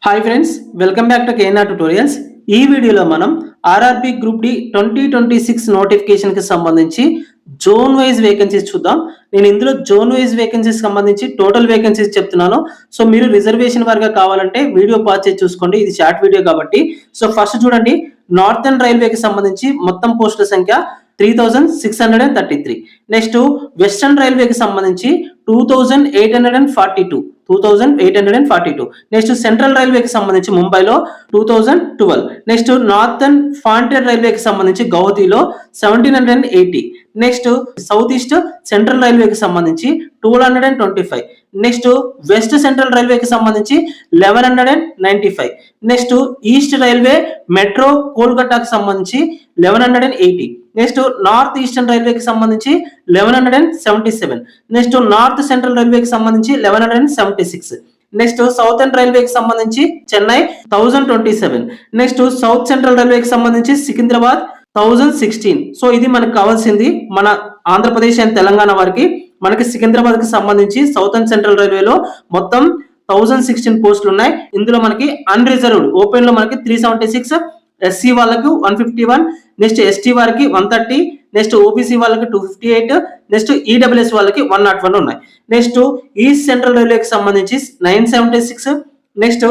Hi friends, welcome back to KNR tutorials. ఈ వీడియోలో మనం ఆర్ఆర్బి గ్రూప్ డి 2026 నోటిఫికేషన్ కి సంబంధించి జోన్ వైజ్ వేకెన్సీస్ చూద్దాం. నేను ఇందులో జోన్ వైజ్ వేకెన్సీస్ సంబంధించి టోటల్ వేకెన్సీస్ చెప్తున్నాను. సో మీరు రిజర్వేషన్ వారిగా కావాలంటే వీడియో పాజ్ చేసి చూసుకోండి, ఇది షార్ట్ వీడియో కాబట్టి. సో ఫస్ట్ చూడండి, నార్థన్ రైల్వేకి సంబంధించి మొత్తం పోస్టుల సంఖ్య 3633. నెక్స్ట్ వెస్టర్న్ రైల్వేకి సంబంధించి 2842. నెక్స్ట్ సెంట్రల్ రైల్వేకి సంబంధించి ముంబైలో 2012. నెక్స్ట్ నార్థన్ ఫ్రాంటియర్ రైల్వేకి సంబంధించి గౌహతిలో 1780. నెక్స్ట్ సౌత్ ఈస్ట్ సెంట్రల్ రైల్వేకి సంబంధించి 1225. నెక్స్ట్ వెస్ట్ సెంట్రల్ రైల్వేకి సంబంధించి 1195. నెక్స్ట్ ఈస్ట్ రైల్వే మెట్రో కోల్కతాకి సంబంధించి 1180. నెక్స్ట్ నార్త్ ఈస్టర్న్ రైల్వేకి సంబంధించి 1177. నెక్స్ట్ నార్త్ సెంట్రల్ రైల్వేకి సంబంధించి 1176. నెక్స్ట్ సౌతర్న్ రైల్వేకి సంబంధించి చెన్నై 1027. నెక్స్ట్ సౌత్ సెంట్రల్ రైల్వేకి సంబంధించి సికింద్రాబాద్ 1016. సో ఇది మనకు కావాల్సింది మన ఆంధ్రప్రదేశ్ అండ్ తెలంగాణ వారికి. మనకి సికింద్రాబాద్ కి సంబంధించి సౌతర్న్ సెంట్రల్ రైల్వేలో మొత్తం 1016 పోస్టులు ఉన్నాయి. ఇందులో మనకి అన్రిజర్వ్డ్ ఓపెన్ లో మనకి 376, ఎస్సీ వాళ్ళకి 151, నెక్స్ట్ ఎస్టీ వారికి 130, నెక్స్ట్ ఓబీసీ వాళ్ళకి 258, నెక్స్ట్ ఈడబ్ల్యూఎస్ వాళ్ళకి 101 ఉన్నాయి. నెక్స్ట్ ఈస్ట్ సెంట్రల్ రైల్వేకి సంబంధించి 976, నెక్స్ట్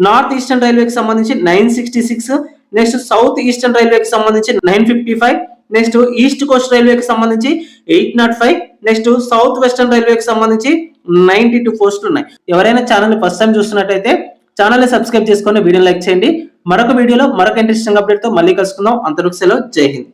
నార్త్ ఈస్టర్న్ రైల్వేకి సంబంధించి 966, నెక్స్ట్ సౌత్ ఈస్టర్న్ రైల్వేకి సంబంధించి 955, నెక్స్ట్ ఈస్ట్ కోస్ట్ రైల్వేకి సంబంధించి 805, నెక్స్ట్ సౌత్ వెస్టర్న్ రైల్వేకి సంబంధించి 92 పోస్టులు ఉన్నాయి. ఎవరైనా ఛానల్ ఫస్ట్ టైం చూస్తున్నట్టయితే ఛానల్ ని సబ్స్క్రైబ్ చేసుకొని వీడియో లైక్ చేయండి. మరొక వీడియోలో మరొక ఇంట్రెస్టింగ్ అప్డేట్ తో మళ్ళీ కలుసుకుందాం. అంతవరకు సెలవు, జై హింద్.